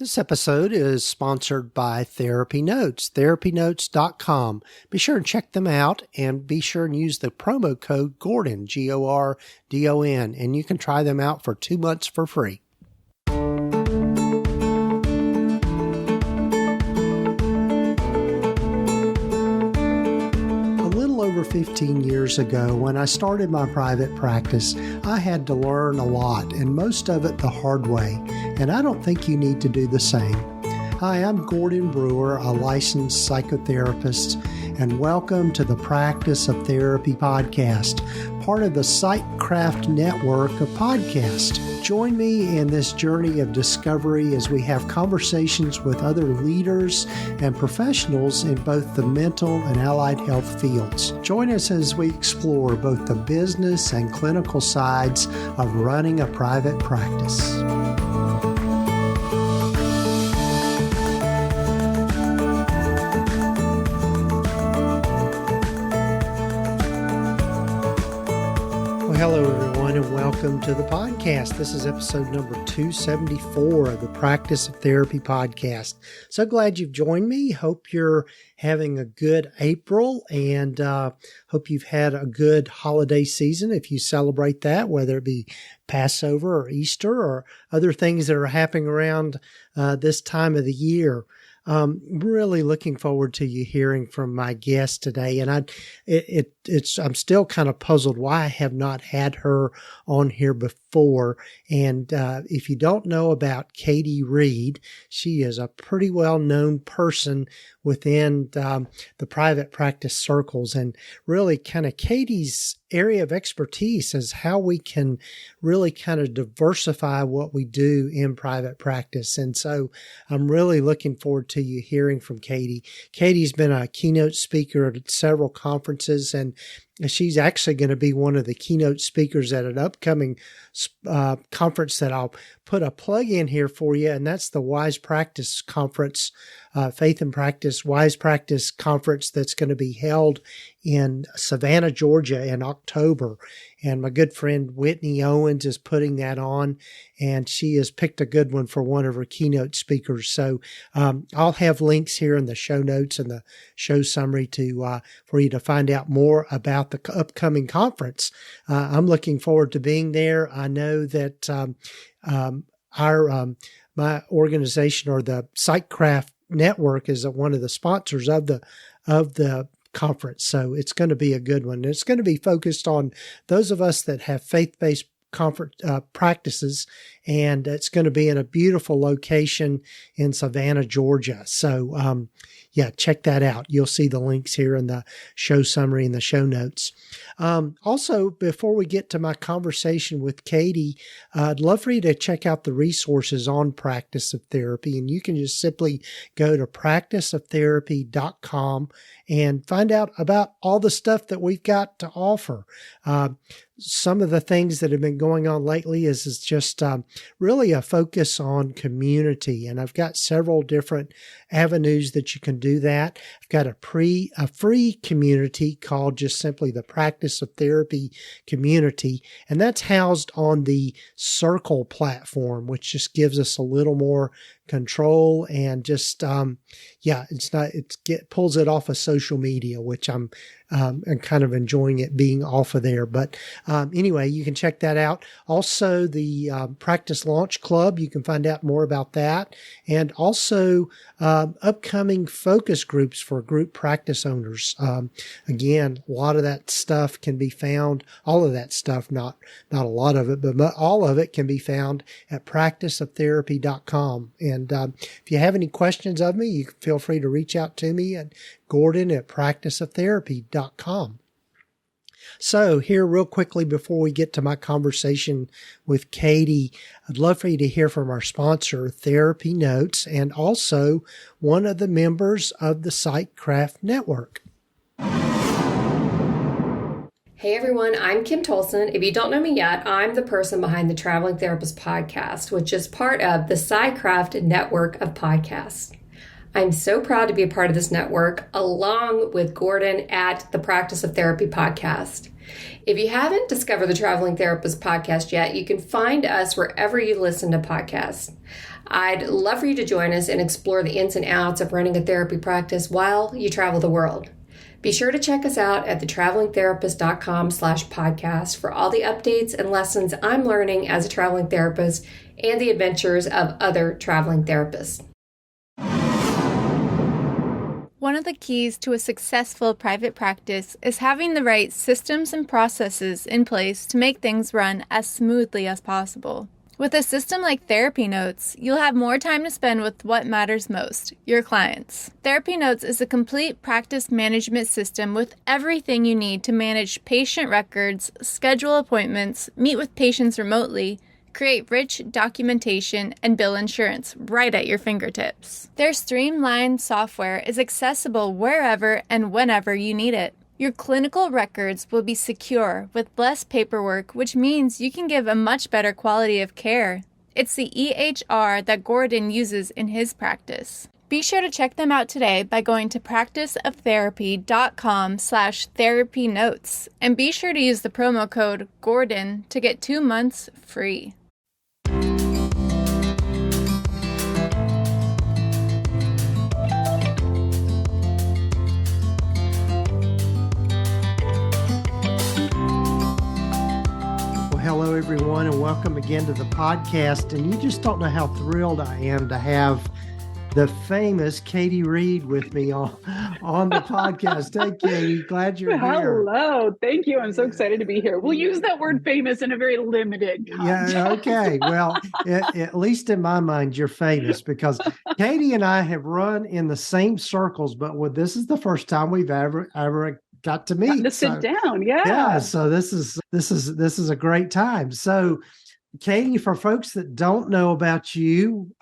This episode is sponsored by TherapyNotes, TherapyNotes.com. Be sure and check them out, and be sure and use the promo code Gordon, Gordon, and you can try them out for 2 months for free. Over 15 years ago, when I started my private practice, I had to learn a lot, and most of it the hard way, and I don't think you need to do the same. Hi, I'm Gordon Brewer, a licensed psychotherapist, and welcome to the Practice of Therapy podcast, part of the Psychcraft network of podcasts. Join me in this journey of discovery as we have conversations with other leaders and professionals in both the mental and allied health fields. Join us as we explore both the business and clinical sides of running a private practice. Hello, everyone, and welcome to the podcast. This is episode number 274 of the Practice of Therapy podcast. So glad you've joined me. Hope you're having a good April, and hope you've had a good holiday season if you celebrate that, whether it be Passover or Easter or other things that are happening around this time of the year. Really looking forward to you hearing from my guest today. And I'm still kind of puzzled why I have not had her on here before. And if you don't know about Katie Reed, she is a pretty well-known person within the private practice circles, and really kind of Katie's area of expertise is how we can really kind of diversify what we do in private practice. And so I'm really looking forward to you hearing from Katie. Katie's been a keynote speaker at several conferences, and she's actually going to be one of the keynote speakers at an upcoming conference that I'll put a plug in here for you, and that's the Wise Practice Conference, Faith and Practice, Wise Practice Conference that's going to be held in Savannah, Georgia in October. And my good friend Whitney Owens is putting that on, and she has picked a good one for one of her keynote speakers. So I'll have links here in the show notes and the show summary for you to find out more about the upcoming conference. I'm looking forward to being there. I know that my organization, or the Psychcraft network, is one of the sponsors of the conference. So it's going to be a good one. It's going to be focused on those of us that have faith-based conference practices, and it's going to be in a beautiful location in Savannah, Georgia. So check that out. You'll see the links here in the show summary and the show notes. Also, before we get to my conversation with Katie, I'd love for you to check out the resources on Practice of Therapy, and you can just simply go to practiceoftherapy.com and find out about all the stuff that we've got to offer. Some of the things that have been going on lately is just really a focus on community. And I've got several different avenues that you can do that. I've got a free community called just simply the Practice of Therapy community. And that's housed on the Circle platform, which just gives us a little more control and just, pulls it off of social media, which I'm kind of enjoying it being off of there. But anyway, you can check that out. Also, the Practice Launch Club, you can find out more about that. And also upcoming focus groups for group practice owners. Again, a lot of that stuff can be found, all of that stuff, not a lot of it, but all of it can be found at practiceoftherapy.com. And if you have any questions of me, you can feel free to reach out to me at Gordon@practiceoftherapy.com. So here real quickly before we get to my conversation with Katie, I'd love for you to hear from our sponsor, TherapyNotes, and also one of the members of the Psychcraft network. Hey everyone, I'm Kim Tolson. If you don't know me yet, I'm the person behind the Traveling Therapist podcast, which is part of the Psychcraft network of podcasts. I'm so proud to be a part of this network, along with Gordon at the Practice of Therapy podcast. If you haven't discovered the Traveling Therapist podcast yet, you can find us wherever you listen to podcasts. I'd love for you to join us and explore the ins and outs of running a therapy practice while you travel the world. Be sure to check us out at thetravelingtherapist.com/podcast for all the updates and lessons I'm learning as a traveling therapist and the adventures of other traveling therapists. One of the keys to a successful private practice is having the right systems and processes in place to make things run as smoothly as possible. With a system like TherapyNotes, you'll have more time to spend with what matters most, your clients. TherapyNotes is a complete practice management system with everything you need to manage patient records, schedule appointments, meet with patients remotely, create rich documentation, and bill insurance right at your fingertips. Their streamlined software is accessible wherever and whenever you need it. Your clinical records will be secure with less paperwork, which means you can give a much better quality of care. It's the EHR that Gordon uses in his practice. Be sure to check them out today by going to practiceoftherapy.com/therapynotes and be sure to use the promo code GORDON to get 2 months free. Hello, everyone, and welcome again to the podcast. And you just don't know how thrilled I am to have the famous Katie Reed with me on the podcast. Hey, Katie, glad you're here. Hello. Thank you. I'm so excited to be here. We'll use that word famous in a very limited context. Yeah, okay. Well, at least in my mind, you're famous because Katie and I have run in the same circles, but this is the first time we've ever got to meet. To sit down. Yeah. So this is a great time. So Katie, for folks that don't know about you,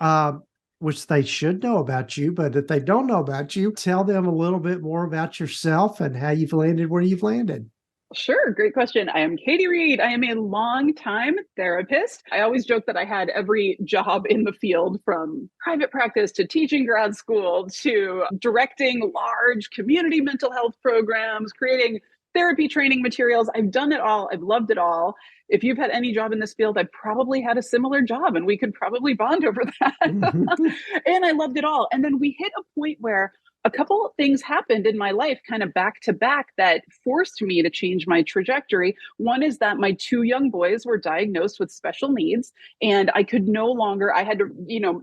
which they should know about you, but if they don't know about you, tell them a little bit more about yourself and how you've landed where you've landed. Sure. Great question. I am Katie Reed. I am a longtime therapist. I always joke that I had every job in the field, from private practice to teaching grad school to directing large community mental health programs, creating therapy training materials. I've done it all. I've loved it all. If you've had any job in this field, I probably had a similar job and we could probably bond over that. And I loved it all. And then we hit a point where a couple of things happened in my life kind of back to back that forced me to change my trajectory. One is that my 2 young boys were diagnosed with special needs, and I could no longer, I had to,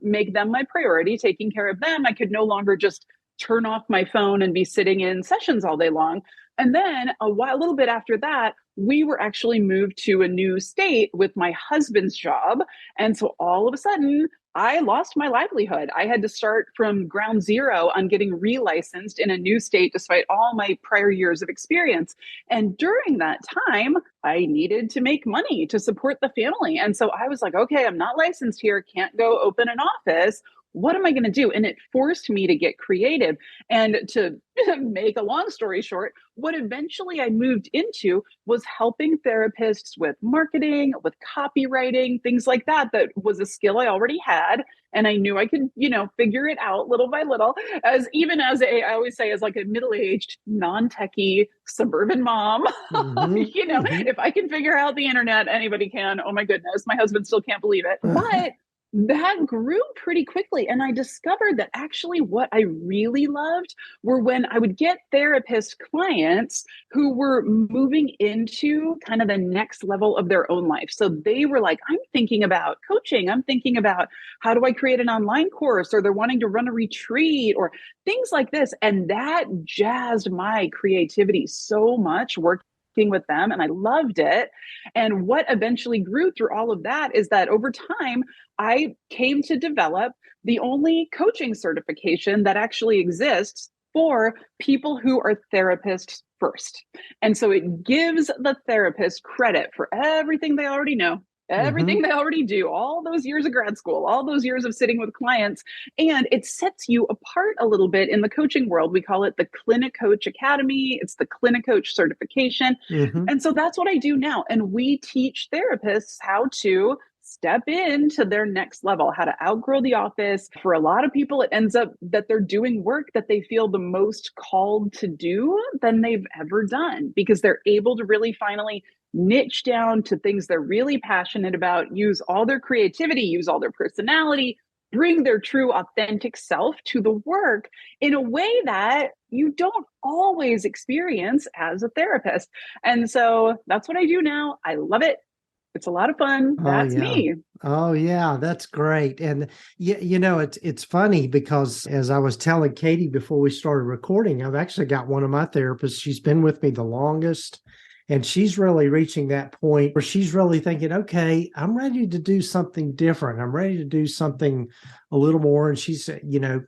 make them my priority, taking care of them. I could no longer just turn off my phone and be sitting in sessions all day long. And then a little bit after that, we were actually moved to a new state with my husband's job. And so all of a sudden, I lost my livelihood. I had to start from ground zero on getting relicensed in a new state, despite all my prior years of experience. And during that time, I needed to make money to support the family. And so I was like, okay, I'm not licensed here, can't go open an office. What am I going to do? And it forced me to get creative. And to make a long story short, what eventually I moved into was helping therapists with marketing, with copywriting, things like that. That was a skill I already had. And I knew I could, figure it out little by little, I always say, as like a middle-aged, non-techie suburban mom, if I can figure out the internet, anybody can. Oh my goodness. My husband still can't believe it. But that grew pretty quickly. And I discovered that actually what I really loved were when I would get therapist clients who were moving into kind of the next level of their own life. So they were like, I'm thinking about coaching. I'm thinking about how do I create an online course, or they're wanting to run a retreat or things like this. And that jazzed my creativity so much working with them. And I loved it. And what eventually grew through all of that is that over time, I came to develop the only coaching certification that actually exists for people who are therapists first. And so it gives the therapist credit for everything they already know, everything they already do, all those years of grad school, all those years of sitting with clients. And it sets you apart a little bit in the coaching world. We call it the Clinic Coach Academy. It's the Clinic Coach certification. And so that's what I do now. And we teach therapists how to step into their next level, how to outgrow the office. For a lot of people, it ends up that they're doing work that they feel the most called to do than they've ever done, because they're able to really finally niche down to things they're really passionate about, use all their creativity, use all their personality, bring their true authentic self to the work in a way that you don't always experience as a therapist. And so that's what I do now. I love it. It's a lot of fun. Oh That's yeah. me. Oh yeah, that's great. And it's funny because as I was telling Katie before we started recording, I've actually got one of my therapists. She's been with me the longest, and she's really reaching that point where she's really thinking, okay, I'm ready to do something different. I'm ready to do something a little more. And she's,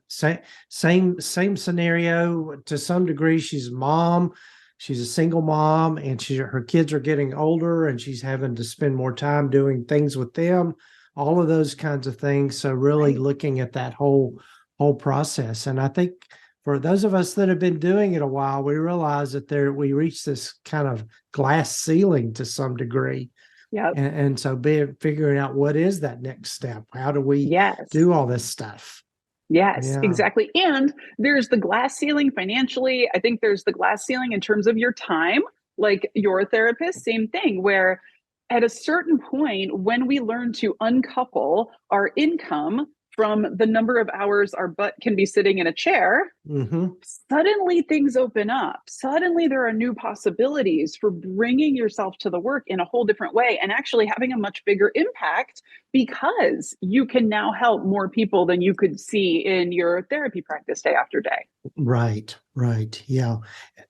same scenario to some degree. She's a mom. She's a single mom, and her kids are getting older, and she's having to spend more time doing things with them, all of those kinds of things. So really looking at that whole process. And I think for those of us that have been doing it a while, we realize that we reach this kind of glass ceiling to some degree. Yeah. And so figuring out what is that next step? How do we Yes. do all this stuff? Yes, Yeah. exactly. And there's the glass ceiling financially. I think there's the glass ceiling in terms of your time, like your therapist, same thing, where at a certain point, when we learn to uncouple our income from the number of hours our butt can be sitting in a chair, suddenly things open up. Suddenly there are new possibilities for bringing yourself to the work in a whole different way and actually having a much bigger impact because you can now help more people than you could see in your therapy practice day after day. Right. Yeah.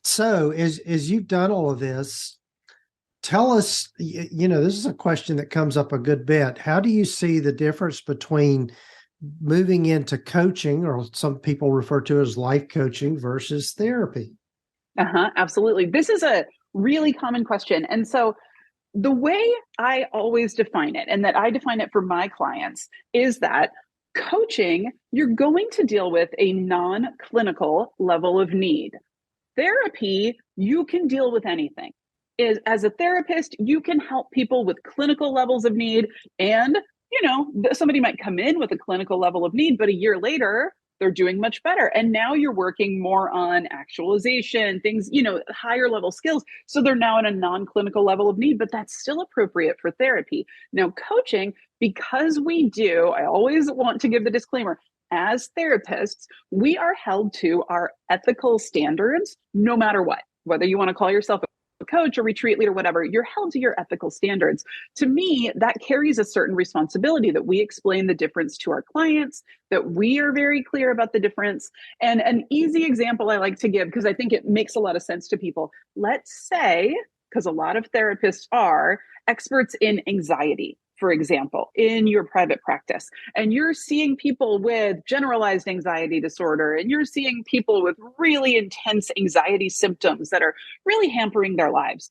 So as you've done all of this, tell us, this is a question that comes up a good bit. How do you see the difference between moving into coaching, or some people refer to it as life coaching, versus therapy? Absolutely. This is a really common question. And so the way I always define it, and that I define it for my clients, is that coaching, you're going to deal with a non-clinical level of need. Therapy, you can deal with anything. As a therapist, you can help people with clinical levels of need. And, somebody might come in with a clinical level of need, but a year later, they're doing much better. And now you're working more on actualization, things, higher level skills. So they're now at a non-clinical level of need, but that's still appropriate for therapy. Now, coaching, because I always want to give the disclaimer, as therapists, we are held to our ethical standards no matter what. Whether you want to call yourself a coach or retreat leader, whatever, you're held to your ethical standards. To me, that carries a certain responsibility that we explain the difference to our clients, that we are very clear about the difference. And an easy example I like to give, because I think it makes a lot of sense to people. Let's say, because a lot of therapists are experts in anxiety, for example, in your private practice, and you're seeing people with generalized anxiety disorder, and you're seeing people with really intense anxiety symptoms that are really hampering their lives.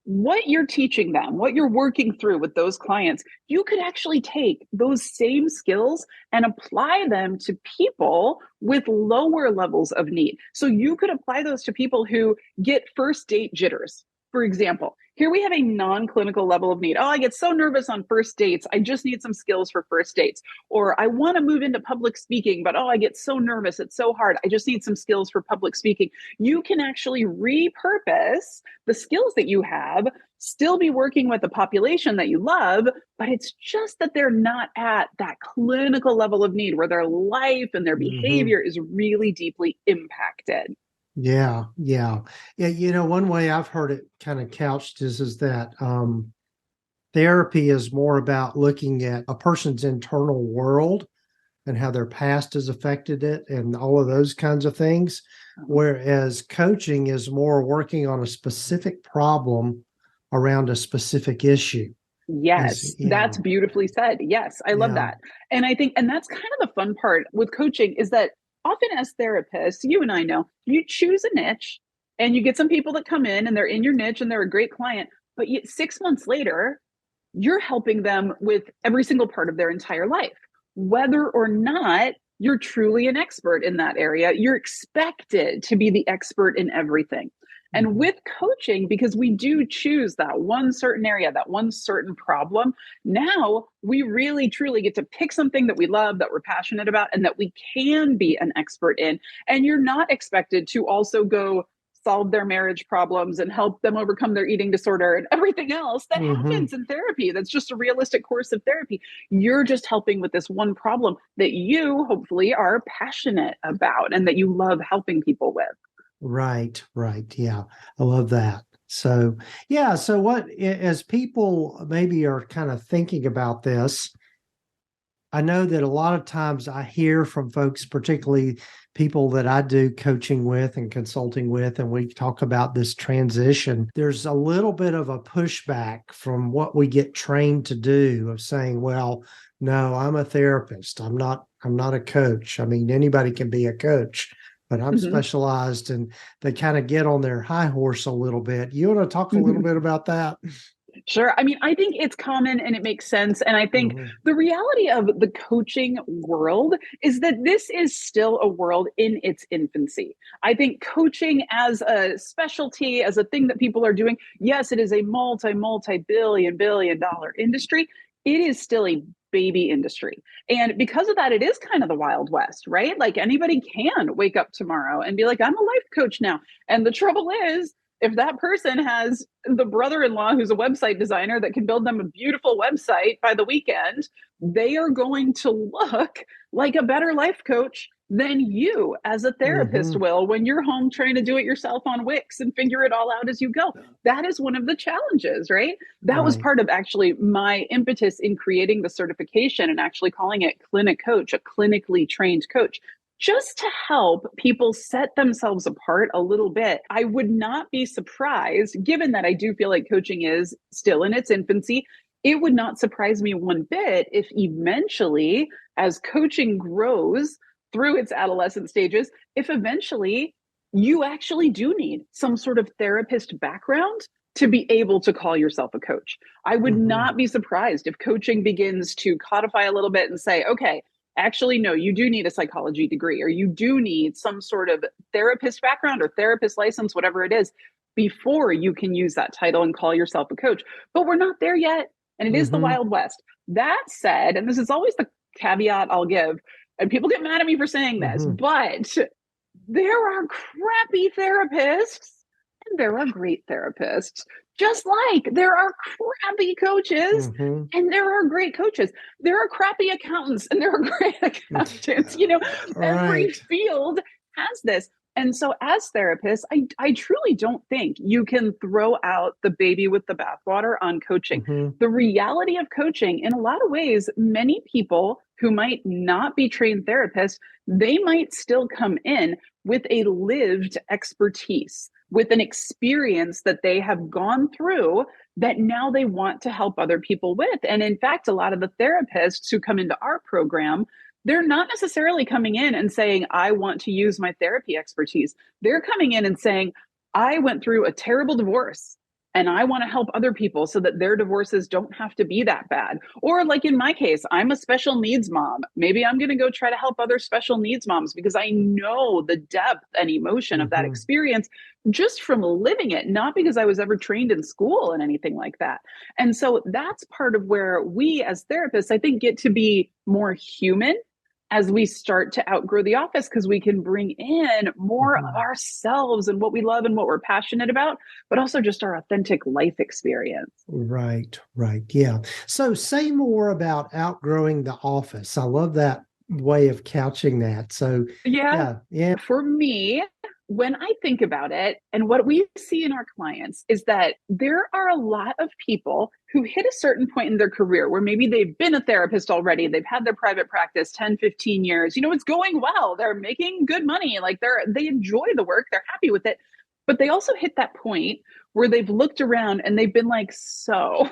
What you're teaching them, what you're working through with those clients, you could actually take those same skills and apply them to people with lower levels of need. So you could apply those to people who get first date jitters. For example, here we have a non-clinical level of need. Oh, I get so nervous on first dates. I just need some skills for first dates. Or I want to move into public speaking, but I get so nervous. It's so hard. I just need some skills for public speaking. You can actually repurpose the skills that you have, still be working with the population that you love, but it's just that they're not at that clinical level of need where their life and their behavior is really deeply impacted. Yeah. One way I've heard it kind of couched is that therapy is more about looking at a person's internal world and how their past has affected it and all of those kinds of things. Whereas coaching is more working on a specific problem around a specific issue. Yes, that's beautifully said. Yes, I love that. And I think, and that's kind of the fun part with coaching is that often as therapists, you and I know, you choose a niche and you get some people that come in and they're in your niche and they're a great client, but 6 months later, you're helping them with every single part of their entire life. Whether or not you're truly an expert in that area, you're expected to be the expert in everything. And with coaching, because we do choose that one certain area, that one certain problem, now we really truly get to pick something that we love, that we're passionate about, and that we can be an expert in. And you're not expected to also go solve their marriage problems and help them overcome their eating disorder and everything else that happens in therapy. That's just a realistic course of therapy. You're just helping with this one problem that you hopefully are passionate about and that you love helping people with. Right, right. Yeah, I love that. So, yeah. So, as people maybe are kind of thinking about this, I know that a lot of times I hear from folks, particularly people that I do coaching with and consulting with, and we talk about this transition. There's a little bit of a pushback from what we get trained to do of saying, well, no, I'm a therapist. I'm not a coach. I mean, anybody can be a coach, but I'm specialized, and they kind of get on their high horse a little bit. You want to talk a little bit about that? Sure. I mean, I think it's common and it makes sense. And I think the reality of the coaching world is that this is still a world in its infancy. I think coaching as a specialty, as a thing that people are doing, yes, it is a multi-billion dollar industry. It is still a baby industry. And because of that, it is kind of the Wild West, right? Like anybody can wake up tomorrow and be like, I'm a life coach now. And the trouble is, if that person has the brother-in-law who's a website designer that can build them a beautiful website by the weekend, they are going to look like a better life coach than you as a therapist will when you're home trying to do it yourself on Wix and figure it all out as you go. That is one of the challenges, right? That was part of actually my impetus in creating the certification and actually calling it Clinic Coach, a clinically trained coach, just to help people set themselves apart a little bit. I would not be surprised, given that I do feel like coaching is still in its infancy, it would not surprise me one bit if eventually, as coaching grows through its adolescent stages, if eventually you actually do need some sort of therapist background to be able to call yourself a coach. I would not be surprised if coaching begins to codify a little bit and say, okay, actually, no, you do need a psychology degree, or you do need some sort of therapist background or therapist license, whatever it is, before you can use that title and call yourself a coach. But we're not there yet. And it is the Wild West. That said, and this is always the caveat I'll give, and people get mad at me for saying this, but there are crappy therapists and there are great therapists. Just like there are crappy coaches and there are great coaches. There are crappy accountants and there are great accountants. You know, every field has this. And so as therapists, I truly don't think you can throw out the baby with the bathwater on coaching. The reality of coaching, in a lot of ways, many people who might not be trained therapists, they might still come in with a lived expertise, with an experience that they have gone through that now they want to help other people with. And in fact, a lot of the therapists who come into our program, they're not necessarily coming in and saying, I want to use my therapy expertise. They're coming in and saying, I went through a terrible divorce and I want to help other people so that their divorces don't have to be that bad. Or like in my case, I'm a special needs mom. Maybe I'm going to go try to help other special needs moms because I know the depth and emotion of that experience just from living it, not because I was ever trained in school and anything like that. And so that's part of where we as therapists, I think, get to be more human as we start to outgrow the office, because we can bring in more of ourselves and what we love and what we're passionate about, but also just our authentic life experience. Right. Yeah. So say more about outgrowing the office. I love that way of couching that. So yeah. For me, when I think about it, and what we see in our clients is that there are a lot of people who hit a certain point in their career where maybe they've been a therapist already, they've had their private practice 10, 15 years, you know, it's going well, they're making good money, like they enjoy the work, they're happy with it. But they also hit that point where they've looked around and they've been like, so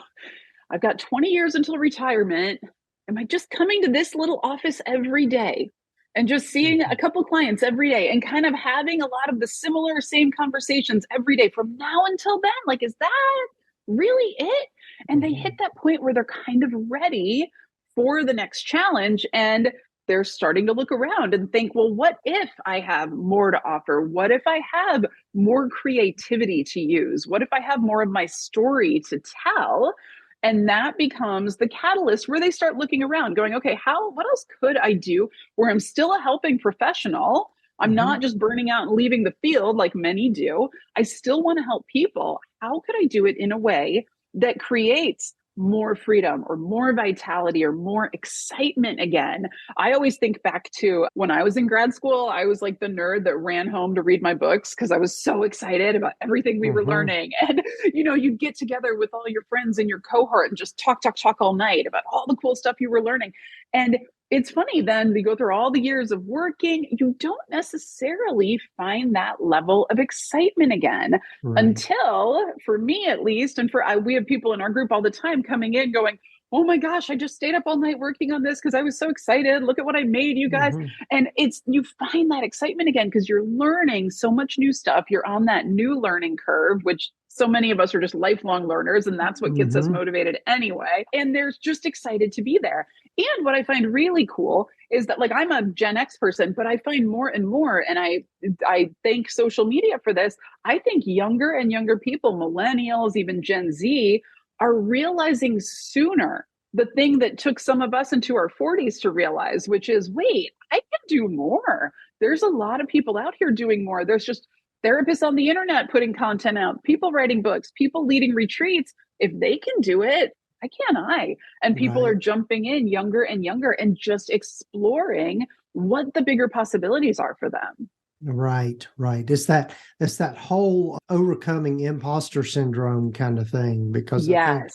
I've got 20 years until retirement. Am I just coming to this little office every day and just seeing a couple clients every day and kind of having a lot of the similar same conversations every day from now until then? Like, is that really it? And they hit that point where they're kind of ready for the next challenge. And they're starting to look around and think, well, what if I have more to offer? What if I have more creativity to use? What if I have more of my story to tell? And that becomes the catalyst where they start looking around going, okay, what else could I do where I'm still a helping professional, I'm not just burning out and leaving the field like many do. I still want to help people. How could I do it in a way that creates more freedom or more vitality or more excitement again? I always think back to when I was in grad school. I was like the nerd that ran home to read my books because I was so excited about everything we were learning. And, you'd get together with all your friends in your cohort and just talk all night about all the cool stuff you were learning. And it's funny, then we go through all the years of working, you don't necessarily find that level of excitement again until, for me at least, and we have people in our group all the time coming in going, oh my gosh, I just stayed up all night working on this because I was so excited. Look at what I made, you guys. And you find that excitement again because you're learning so much new stuff. You're on that new learning curve, which so many of us are just lifelong learners, and that's what gets us motivated anyway. And they're just excited to be there. And what I find really cool is that, like, I'm a Gen X person, but I find more and more, and I thank social media for this. I think younger and younger people, millennials, even Gen Z, are realizing sooner the thing that took some of us into our 40s to realize, which is, wait, I can do more. There's a lot of people out here doing more. There's just therapists on the internet putting content out, people writing books, people leading retreats. If they can do it, why can't I? And people are jumping in younger and younger and just exploring what the bigger possibilities are for them. Right. It's that whole overcoming imposter syndrome kind of thing, because I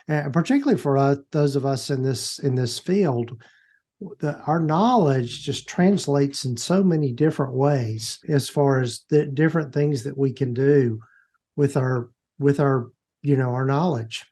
think, particularly for those of us in this field, our knowledge just translates in so many different ways as far as the different things that we can do with our our knowledge.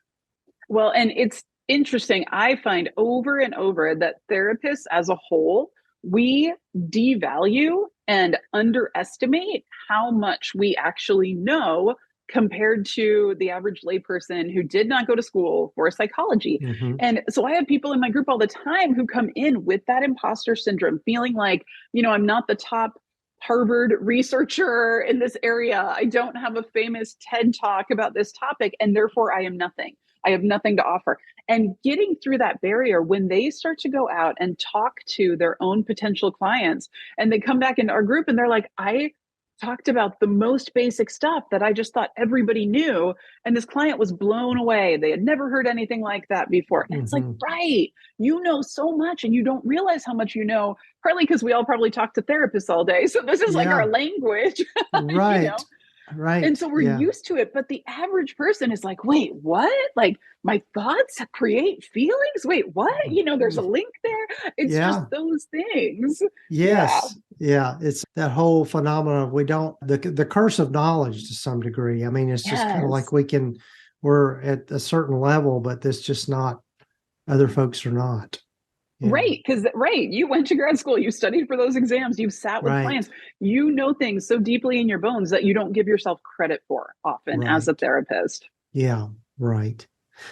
Well, and it's interesting. I find over and over that therapists as a whole, we devalue and underestimate how much we actually know compared to the average layperson who did not go to school for psychology. And so I have people in my group all the time who come in with that imposter syndrome, feeling like, I'm not the top Harvard researcher in this area. I don't have a famous TED talk about this topic, and therefore I am nothing. I have nothing to offer. And getting through that barrier, when they start to go out and talk to their own potential clients, and they come back into our group and they're like, I talked about the most basic stuff that I just thought everybody knew. And this client was blown away. They had never heard anything like that before. And it's like, right, you know so much and you don't realize how much you know, partly because we all probably talk to therapists all day. So this is like our language. Right. Right. And so we're used to it. But the average person is like, wait, what? Like, my thoughts create feelings? Wait, what? There's a link there. It's just those things. Yes. Yeah. It's that whole phenomenon of the curse of knowledge to some degree. I mean, it's just kind of like we're at a certain level, but that's just not, other folks are not. Yeah. Right. Because, you went to grad school, you studied for those exams, you've sat with clients, you know things so deeply in your bones that you don't give yourself credit for often as a therapist. Yeah. Right.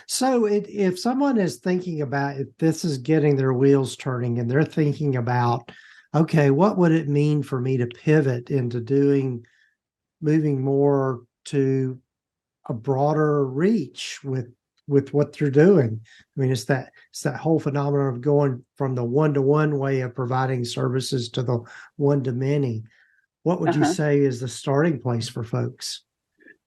So if someone is thinking about, if this is getting their wheels turning and they're thinking about, okay, what would it mean for me to pivot into moving more to a broader reach with what you're doing? I mean, it's that whole phenomenon of going from the one-to-one way of providing services to the one-to-many. What would you say is the starting place for folks?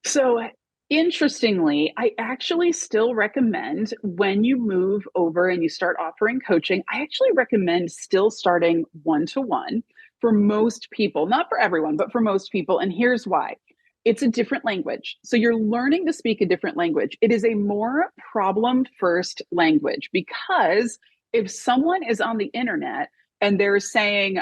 So interestingly, I actually still recommend, when you move over and you start offering coaching, I actually recommend still starting one-to-one for most people, not for everyone, but for most people. And here's why. It's a different language. So you're learning to speak a different language. It is a more problem-first language, because if someone is on the internet and they're saying,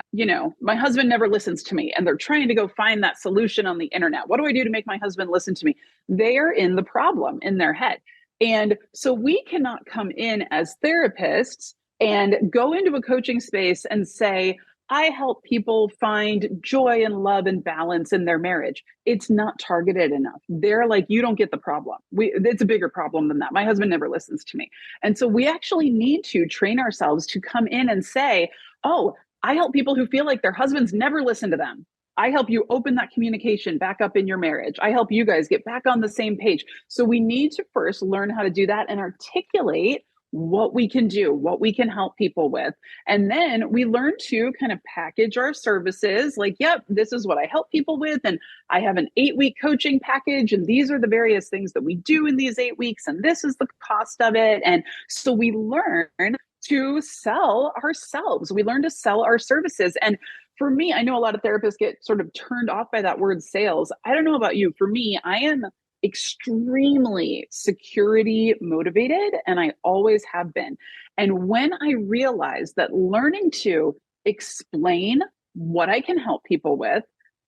my husband never listens to me, and they're trying to go find that solution on the internet, what do I do to make my husband listen to me? They are in the problem in their head. And so we cannot come in as therapists and go into a coaching space and say, I help people find joy and love and balance in their marriage. It's not targeted enough. They're like, you don't get the problem. It's a bigger problem than that. My husband never listens to me. And so we actually need to train ourselves to come in and say, oh, I help people who feel like their husbands never listen to them. I help you open that communication back up in your marriage. I help you guys get back on the same page. So we need to first learn how to do that and articulate what we can do, what we can help people with. And then we learn to kind of package our services like, yep, this is what I help people with. And I have an 8-week coaching package. And these are the various things that we do in these 8 weeks. And this is the cost of it. And so we learn to sell ourselves. We learn to sell our services. And for me, I know a lot of therapists get sort of turned off by that word sales. I don't know about you. For me, I am extremely security motivated, and I always have been. And when I realized that learning to explain what I can help people with,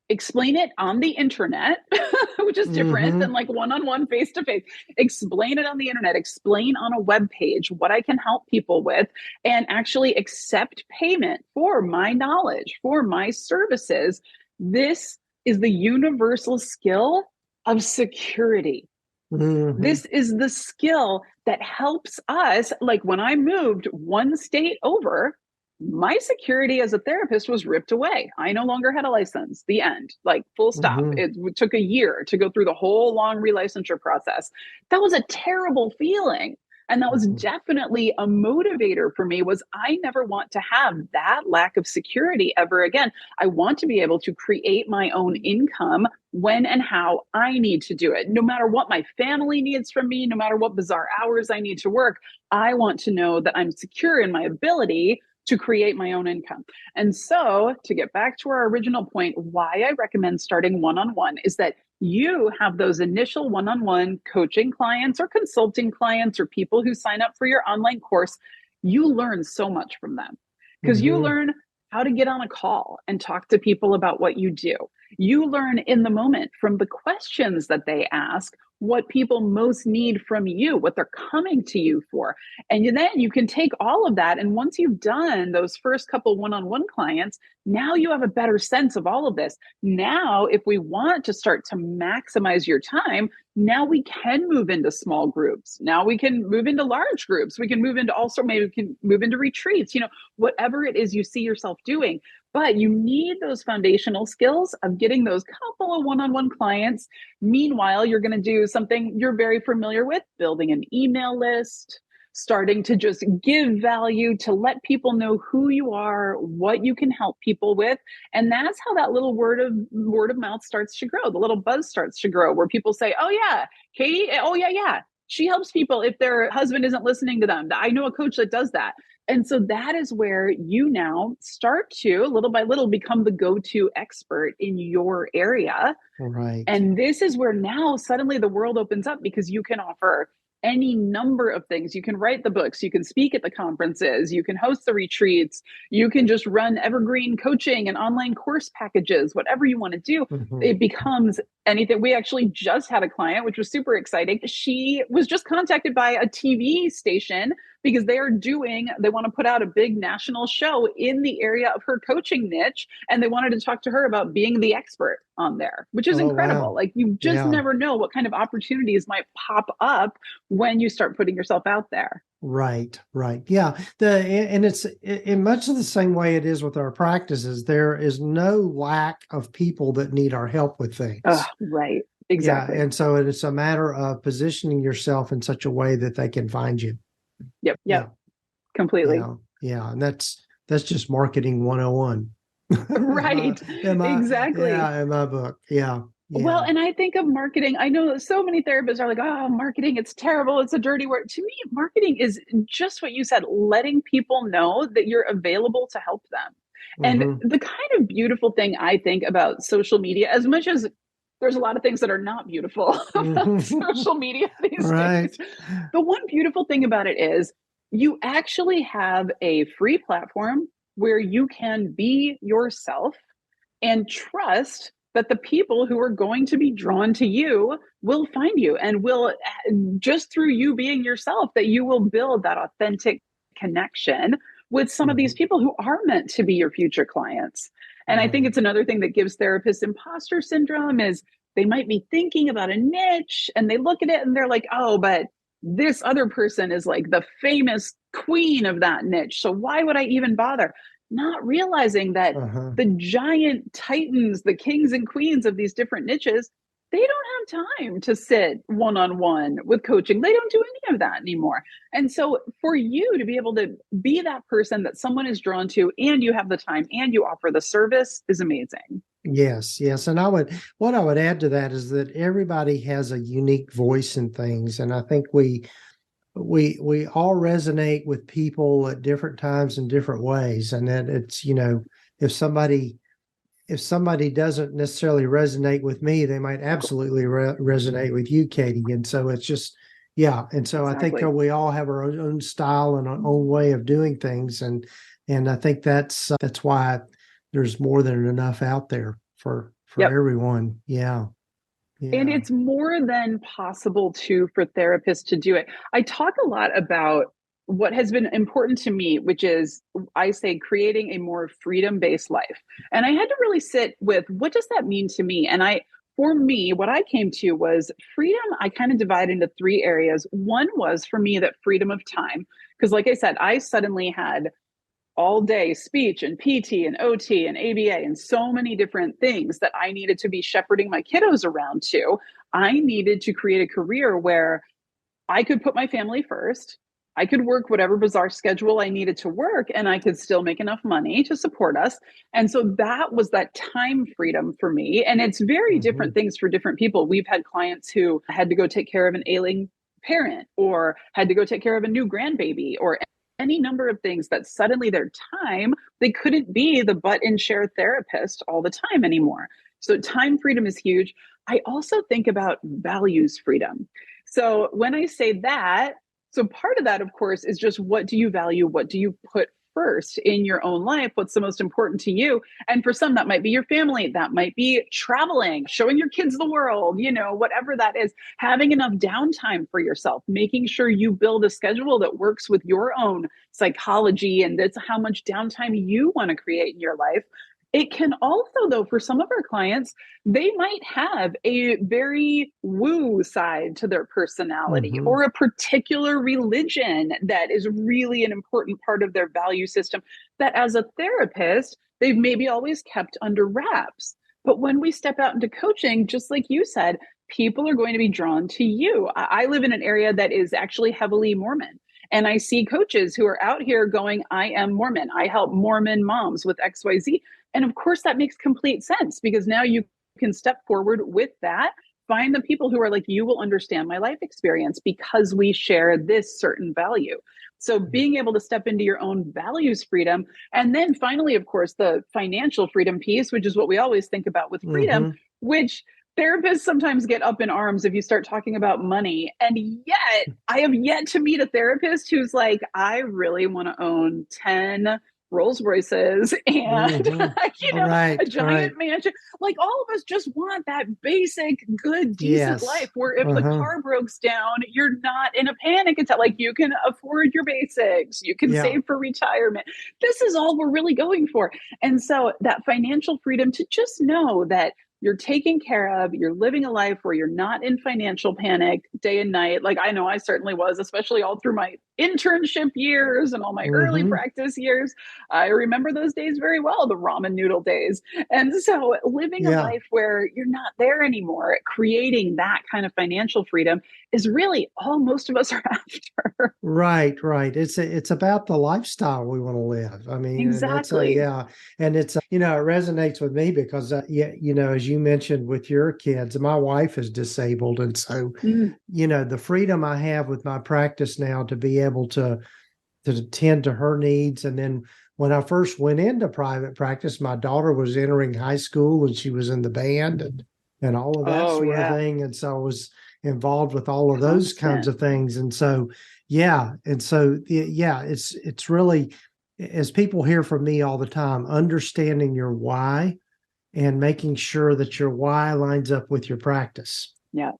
explain it on the internet, which is different than like one-on-one, face-to-face, explain it on the internet, explain on a web page what I can help people with, and actually accept payment for my knowledge, for my services. This is the universal skill of security. This is the skill that helps us. Like when I moved one state over, my security as a therapist was ripped away. I no longer had a license. The end, like full stop. It took a year to go through the whole long relicensure process. That was a terrible feeling. And that was definitely a motivator for me. Was I never want to have that lack of security ever again. I want to be able to create my own income when and how I need to do it. No matter what my family needs from me, no matter what bizarre hours I need to work, I want to know that I'm secure in my ability to create my own income. And so to get back to our original point, why I recommend starting one-on-one is that you have those initial one-on-one coaching clients or consulting clients or people who sign up for your online course. You learn so much from them because you learn how to get on a call and talk to people about what you do. You learn in the moment from the questions that they ask, what people most need from you, what they're coming to you for. And then you can take all of that. And once you've done those first couple one-on-one clients, now you have a better sense of all of this. Now, if we want to start to maximize your time, now we can move into small groups. Now we can move into large groups. We can move into maybe we can move into retreats, whatever it is you see yourself doing. But you need those foundational skills of getting those couple of one-on-one clients. Meanwhile, you're going to do something you're very familiar with, building an email list, starting to just give value to let people know who you are, what you can help people with. And that's how that little word of mouth starts to grow. The little buzz starts to grow where people say, oh yeah, Katie, oh yeah. She helps people if their husband isn't listening to them. I know a coach that does that. And so that is where you now start to, little by little, become the go-to expert in your area. Right. And this is where now suddenly the world opens up because you can offer any number of things. You can write the books, you can speak at the conferences, you can host the retreats, you can just run evergreen coaching and online course packages, whatever you want to do. It becomes anything. We actually just had a client, which was super exciting. She was just contacted by a TV station because they want to put out a big national show in the area of her coaching niche. And they wanted to talk to her about being the expert on there, which is incredible. Wow. Like you just never know what kind of opportunities might pop up when you start putting yourself out there. Right. Yeah. And it's in much of the same way it is with our practices. There is no lack of people that need our help with things. Right. Exactly. Yeah. And so it's a matter of positioning yourself in such a way that they can find you. Yep. Yeah. Completely. Yeah. And that's just marketing 101. Right. Exactly. Yeah. In my book. Yeah. Well, and I think of marketing. I know so many therapists are like, oh, marketing, it's terrible. It's a dirty word. To me, marketing is just what you said, letting people know that you're available to help them. And the kind of beautiful thing I think about social media, as much as there's a lot of things that are not beautiful about social media these days. The one beautiful thing about it is you actually have a free platform where you can be yourself and trust that the people who are going to be drawn to you will find you and will, just through you being yourself, that you will build that authentic connection with some of these people who are meant to be your future clients. And I think it's another thing that gives therapists imposter syndrome is they might be thinking about a niche and they look at it and they're like, oh, but this other person is like the famous queen of that niche. So why would I even bother? Not realizing that the giant titans, the kings and queens of these different niches, they don't have time to sit one-on-one with coaching. They don't do any of that anymore. And so for you to be able to be that person that someone is drawn to, and you have the time and you offer the service, is amazing. Yes, yes. And what I would add to that is that everybody has a unique voice in things. And I think we all resonate with people at different times in different ways. And that it's, if somebody doesn't necessarily resonate with me, they might absolutely resonate with you, Katie. And so it's just, yeah. And so I think we all have our own style and our own way of doing things. And I think that's why there's more than enough out there for everyone. Yeah. Yeah. And it's more than possible too for therapists to do it. I talk a lot about what has been important to me, which is, I say, creating a more freedom-based life. And I had to really sit with, what does that mean to me? And for me, what I came to was freedom. I kind of divide into three areas. One was for me that freedom of time, because like I said, I suddenly had all day speech and PT and OT and ABA and so many different things that I needed to be shepherding my kiddos around to. I needed to create a career where I could put my family first. I could work whatever bizarre schedule I needed to work, and I could still make enough money to support us. And so that was that time freedom for me. And it's very different things for different people. We've had clients who had to go take care of an ailing parent, or had to go take care of a new grandbaby, or any number of things that suddenly their time, they couldn't be the butt and share therapist all the time anymore. So time freedom is huge. I also think about values freedom. So when I say that, so part of that, of course, is just, what do you value? What do you put first in your own life? What's the most important to you? And for some, that might be your family. That might be traveling, showing your kids the world, whatever that is, having enough downtime for yourself, making sure you build a schedule that works with your own psychology, and that's how much downtime you want to create in your life. It can also, though, for some of our clients, they might have a very woo side to their personality, or a particular religion that is really an important part of their value system that, as a therapist, they've maybe always kept under wraps. But when we step out into coaching, just like you said, people are going to be drawn to you. I live in an area that is actually heavily Mormon. And I see coaches who are out here going, I am Mormon. I help Mormon moms with XYZ. And of course, that makes complete sense, because now you can step forward with that, find the people who are like, you will understand my life experience because we share this certain value. So being able to step into your own values freedom. And then finally, of course, the financial freedom piece, which is what we always think about with freedom, which therapists sometimes get up in arms if you start talking about money. And yet I have yet to meet a therapist who's like, I really want to own 10 Rolls Royces and a giant mansion. Like, all of us just want that basic, good, decent life where if the car breaks down, you're not in a panic attack. Like, you can afford your basics, you can save for retirement. This is all we're really going for. And so that financial freedom to just know that you're taken care of, you're living a life where you're not in financial panic day and night. Like, I know I certainly was, especially all through my internship years and all my early practice years. I remember those days very well, the ramen noodle days. And so living a life where you're not there anymore, creating that kind of financial freedom is really all most of us are after. Right. It's about the lifestyle we want to live. I mean, exactly. And it's, it resonates with me because, as you mentioned with your kids, my wife is disabled. And so, the freedom I have with my practice now to be able to tend to her needs. And then when I first went into private practice, my daughter was entering high school and she was in the band and all of that sort of thing. And so I was involved with all of those kinds of things. And so, it's really, as people hear from me all the time, understanding your why and making sure that your why lines up with your practice. Yep.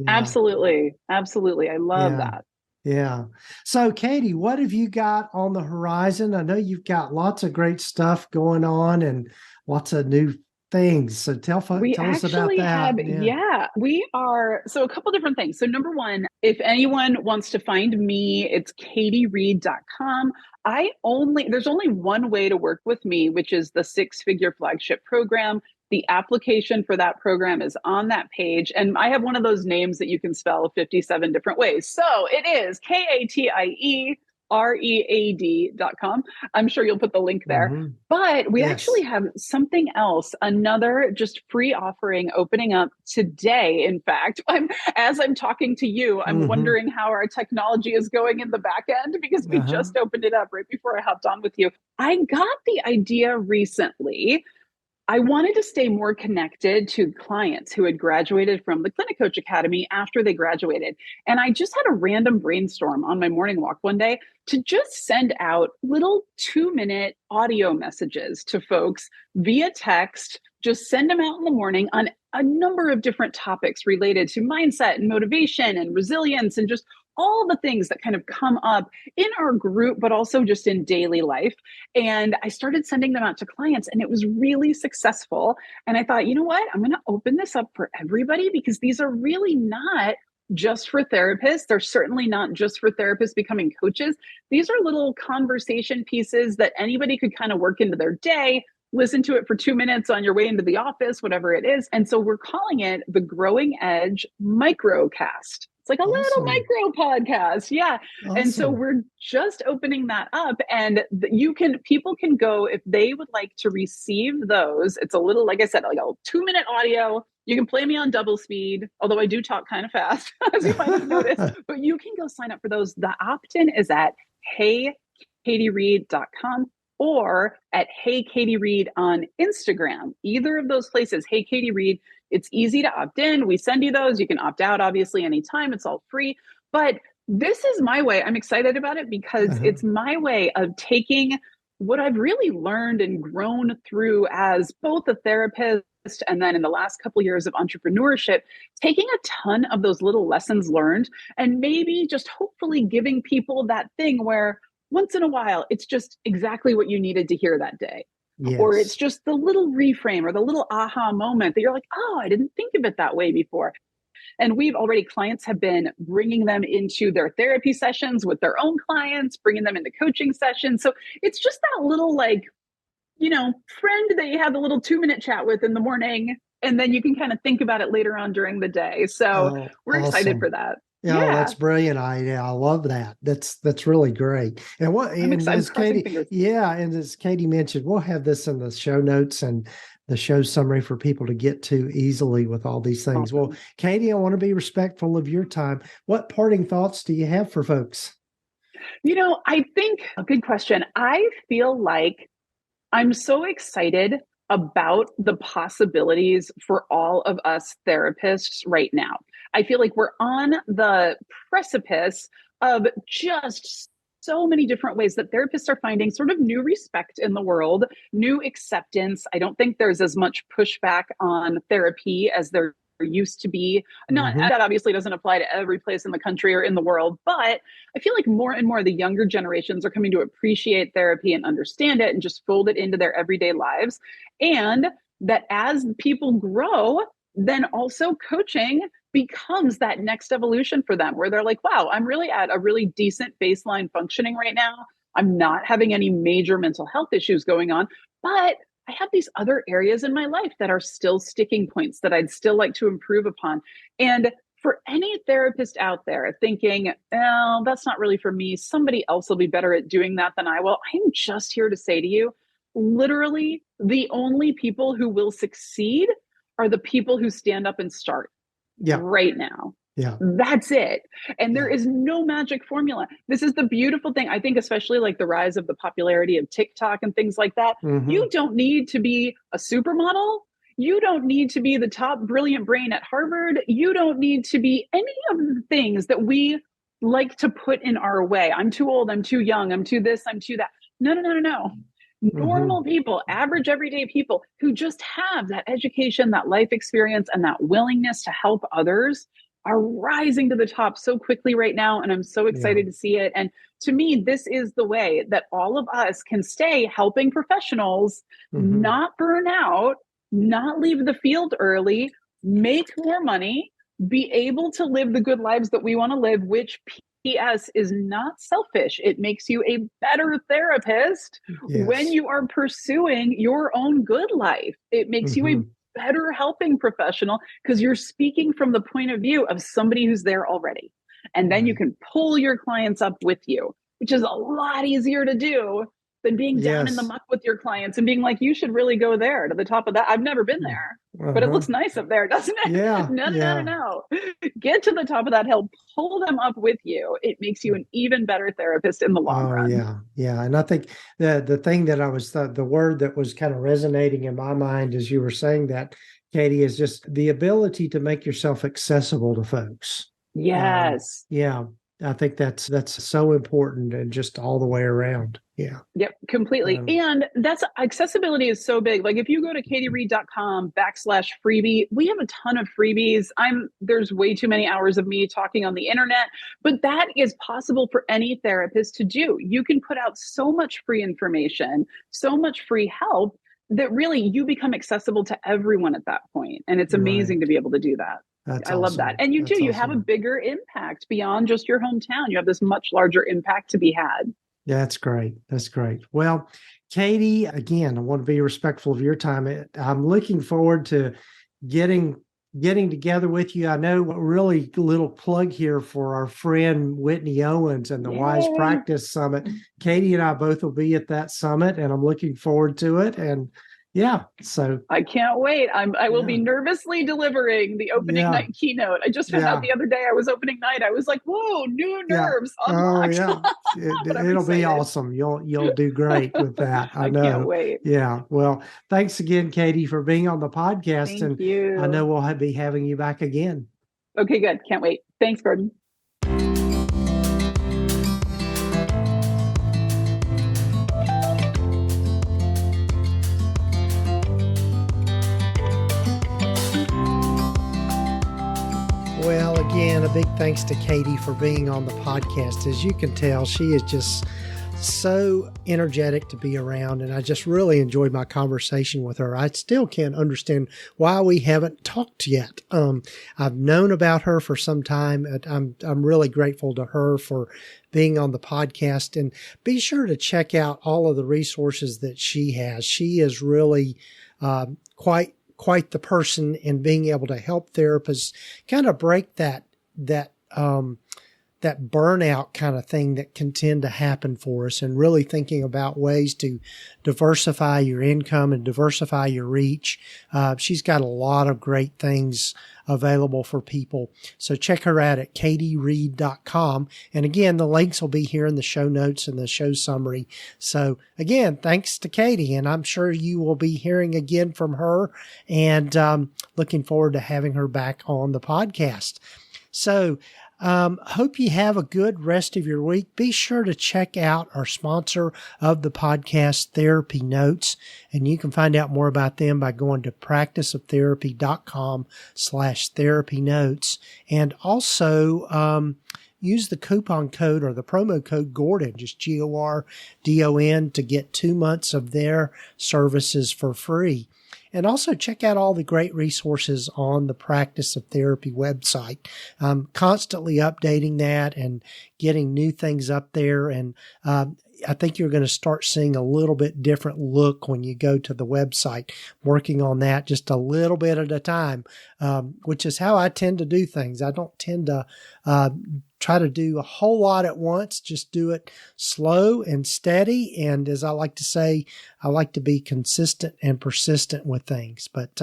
Absolutely. I love that. Yeah. So, Katie, what have you got on the horizon? I know you've got lots of great stuff going on and lots of new things. So tell us about that. We are. So a couple different things. So number one, if anyone wants to find me, it's katiereed.com. There's only one way to work with me, which is the 6-figure flagship program. The application for that program is on that page. And I have one of those names that you can spell 57 different ways. So it is KATIEREAD.com. I'm sure you'll put the link there. Mm-hmm. But we Yes. actually have something else, another just free offering opening up today. In fact, as I'm talking to you, I'm wondering how our technology is going in the back end because we just opened it up right before I hopped on with you. I got the idea recently. I wanted to stay more connected to clients who had graduated from the Clinic Coach Academy after they graduated. And I just had a random brainstorm on my morning walk one day to just send out little 2-minute audio messages to folks via text, just send them out in the morning on a number of different topics related to mindset and motivation and resilience and just all the things that kind of come up in our group, but also just in daily life. And I started sending them out to clients and it was really successful. And I thought, you know what? I'm going to open this up for everybody because these are really not just for therapists. They're certainly not just for therapists becoming coaches. These are little conversation pieces that anybody could kind of work into their day, listen to it for 2 minutes on your way into the office, whatever it is. And so we're calling it the Growing Edge Microcast. It's like a little micro podcast. Yeah. Awesome. And so we're just opening that up and people can go if they would like to receive those. It's a little, like I said, like a 2-minute audio. You can play me on double speed, although I do talk kind of fast, as you might have noticed, but you can go sign up for those. The opt-in is at heykatiereed.com or at Hey Katie Reed on Instagram. Either of those places, Hey Katie Reed. It's easy to opt in. We send you those. You can opt out, obviously, anytime. It's all free. But this is my way. I'm excited about it because it's my way of taking what I've really learned and grown through as both a therapist and then in the last couple of years of entrepreneurship, taking a ton of those little lessons learned and maybe just hopefully giving people that thing where once in a while, it's just exactly what you needed to hear that day. Yes. Or it's just the little reframe or the little aha moment that you're like, oh, I didn't think of it that way before. And clients have been bringing them into their therapy sessions with their own clients, bringing them into coaching sessions. So it's just that little friend that you have a little 2-minute chat with in the morning. And then you can kind of think about it later on during the day. So we're excited for that. Yeah, that's brilliant. I love that. That's really great. And as Katie mentioned, we'll have this in the show notes and the show summary for people to get to easily with all these things. Awesome. Well, Katie, I want to be respectful of your time. What parting thoughts do you have for folks? I think a good question. I feel like I'm so excited about the possibilities for all of us therapists right now. I feel like we're on the precipice of just so many different ways that therapists are finding sort of new respect in the world, new acceptance. I don't think there's as much pushback on therapy as there used to be. That obviously doesn't apply to every place in the country or in the world, but I feel like more and more of the younger generations are coming to appreciate therapy and understand it and just fold it into their everyday lives. And that as people grow, then also coaching becomes that next evolution for them where they're like, wow, I'm really at a really decent baseline functioning right now. I'm not having any major mental health issues going on, but I have these other areas in my life that are still sticking points that I'd still like to improve upon. And for any therapist out there thinking, oh, that's not really for me, somebody else will be better at doing that than I will, I'm just here to say to you, literally the only people who will succeed are the people who stand up and start right now. Yeah. That's it. And there is no magic formula. This is the beautiful thing. I think, especially like the rise of the popularity of TikTok and things like that. You don't need to be a supermodel. You don't need to be the top brilliant brain at Harvard. You don't need to be any of the things that we like to put in our way. I'm too old. I'm too young. I'm too this. I'm too that. No. Normal people, average everyday people who just have that education, that life experience, and that willingness to help others are rising to the top so quickly right now. And I'm so excited to see it. And to me, this is the way that all of us can stay helping professionals, not burn out, not leave the field early, make more money, be able to live the good lives that we want to live, which PS is not selfish. It makes you a better therapist when you are pursuing your own good life. It makes you a better helping professional because you're speaking from the point of view of somebody who's there already. And then you can pull your clients up with you, which is a lot easier to do than being down in the muck with your clients and being like, you should really go there to the top of that. I've never been there, but it looks nice up there, doesn't it? Yeah. No. Get to the top of that hill, pull them up with you. It makes you an even better therapist in the long run. Yeah. And I think the thing that the word that was kind of resonating in my mind as you were saying that, Katie, is just the ability to make yourself accessible to folks. Yes. I think that's so important and just all the way around. Yeah. Yep, completely. And that's accessibility is so big. Like if you go to katiereed.com/freebie, we have a ton of freebies. There's way too many hours of me talking on the internet, but that is possible for any therapist to do. You can put out so much free information, so much free help that really you become accessible to everyone at that point. And it's amazing to be able to do that. I love that. And you have a bigger impact beyond just your hometown. You have this much larger impact to be had. That's great. Well, Katie, again, I want to be respectful of your time. I'm looking forward to getting together with you. I know a really little plug here for our friend Whitney Owens and the Wise Practice Summit. Katie and I both will be at that summit, and I'm looking forward to it. And so I can't wait. I will be nervously delivering the opening night keynote. I just found out the other day I was opening night. I was like, whoa, new nerves unlocked. It'll be awesome. You'll do great with that. I know. Can't wait. Yeah. Well, thanks again, Katie, for being on the podcast. Thank you. I know we'll be having you back again. Okay, good. Can't wait. Thanks, Gordon. Well, again, a big thanks to Katie for being on the podcast. As you can tell, she is just so energetic to be around, and I just really enjoyed my conversation with her. I still can't understand why we haven't talked yet. I've known about her for some time. I'm really grateful to her for being on the podcast, and be sure to check out all of the resources that she has. She is really quite the person in being able to help therapists kind of break that burnout kind of thing that can tend to happen for us, and really thinking about ways to diversify your income and diversify your reach. She's got a lot of great things available for people. So check her out at katiereed.com. And again, the links will be here in the show notes and the show summary. So again, thanks to Katie, and I'm sure you will be hearing again from her, and looking forward to having her back on the podcast. So hope you have a good rest of your week. Be sure to check out our sponsor of the podcast, TherapyNotes, and you can find out more about them by going to practiceoftherapy.com/therapynotes, and also use the coupon code or the promo code Gordon, just GORDON, to get 2 months of their services for free. And also check out all the great resources on the Practice of Therapy website. I'm constantly updating that and getting new things up there. And I think you're going to start seeing a little bit different look when you go to the website, working on that just a little bit at a time, which is how I tend to do things. I don't tend to try to do a whole lot at once, just do it slow and steady. And as I like to say, I like to be consistent and persistent with things. But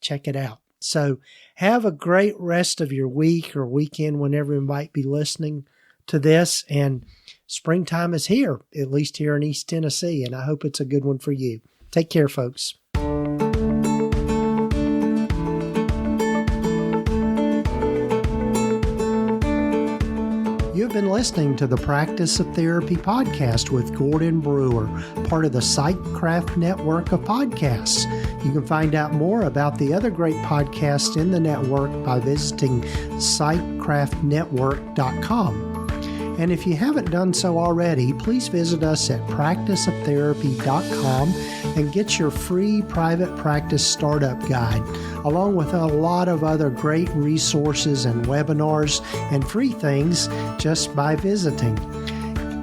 check it out. So have a great rest of your week or weekend whenever you might be listening to this. And springtime is here, at least here in East Tennessee, and I hope it's a good one for you. Take care, folks. You've been listening to the Practice of Therapy podcast with Gordon Brewer, part of the PsychCraft network of podcasts. You can find out more about the other great podcasts in the network by visiting psychcraftnetwork.com. And if you haven't done so already, please visit us at practiceoftherapy.com and get your free private practice startup guide, along with a lot of other great resources and webinars and free things just by visiting.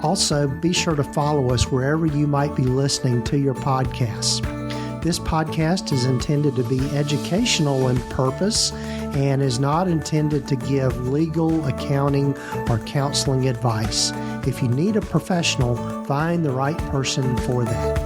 Also, be sure to follow us wherever you might be listening to your podcasts. This podcast is intended to be educational in purpose and is not intended to give legal, accounting, or counseling advice. If you need a professional, find the right person for that.